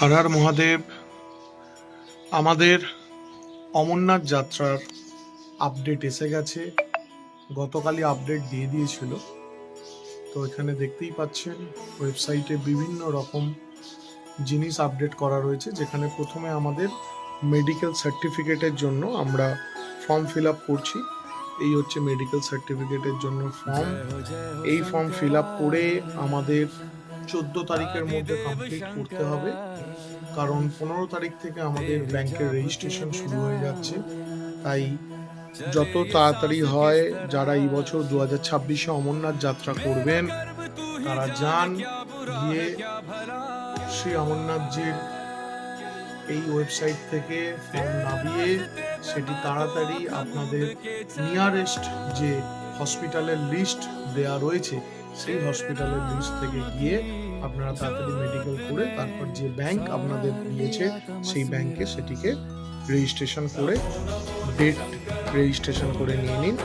হর হর মহাদেব। আমাদের অমরনাথ যাত্রার আপডেট এসে গেছে। গতকালই আপডেট দিয়ে দিয়েছিল। তো এখানে দেখতেই পাচ্ছেন ওয়েবসাইটে বিভিন্ন রকম জিনিস আপডেট করা রয়েছে, যেখানে প্রথমে আমাদের মেডিকেল সার্টিফিকেটের জন্য আমরা ফর্ম ফিল আপ করছি। এই হচ্ছে মেডিকেল সার্টিফিকেটের জন্য ফর্ম। এই ফর্ম ফিল আপ করে আমাদের 14 তারিখের মধ্যে কমপ্লিট করতে হবে, কারণ 15 তারিখ থেকে আমাদের ব্যাংকের রেজিস্ট্রেশন শুরু হয়ে যাচ্ছে। তাই যত তাড়াতাড়ি হয়, যারা এই বছর 2026-এ অমরনাথ যাত্রা করবেন তারা যান, গিয়ে শ্রী অমরনাথজির এই ওয়েবসাইট থেকে ফর্ম নামিয়ে সেটি তাড়াতাড়ি আপনাদের নিয়ারেস্ট যে হসপিটালের লিস্ট দেয়া রয়েছে সেই হসপিটালের লিস্ট থেকে গিয়ে আপনারা তাড়াতাড়ি মেডিকেল করে তারপর যে ব্যাংক আপনাদের দিয়েছে সেই ব্যাংকে সেটিকে রেজিস্ট্রেশন করে ডেট রেজিস্ট্রেশন করে নিয়ে নিন।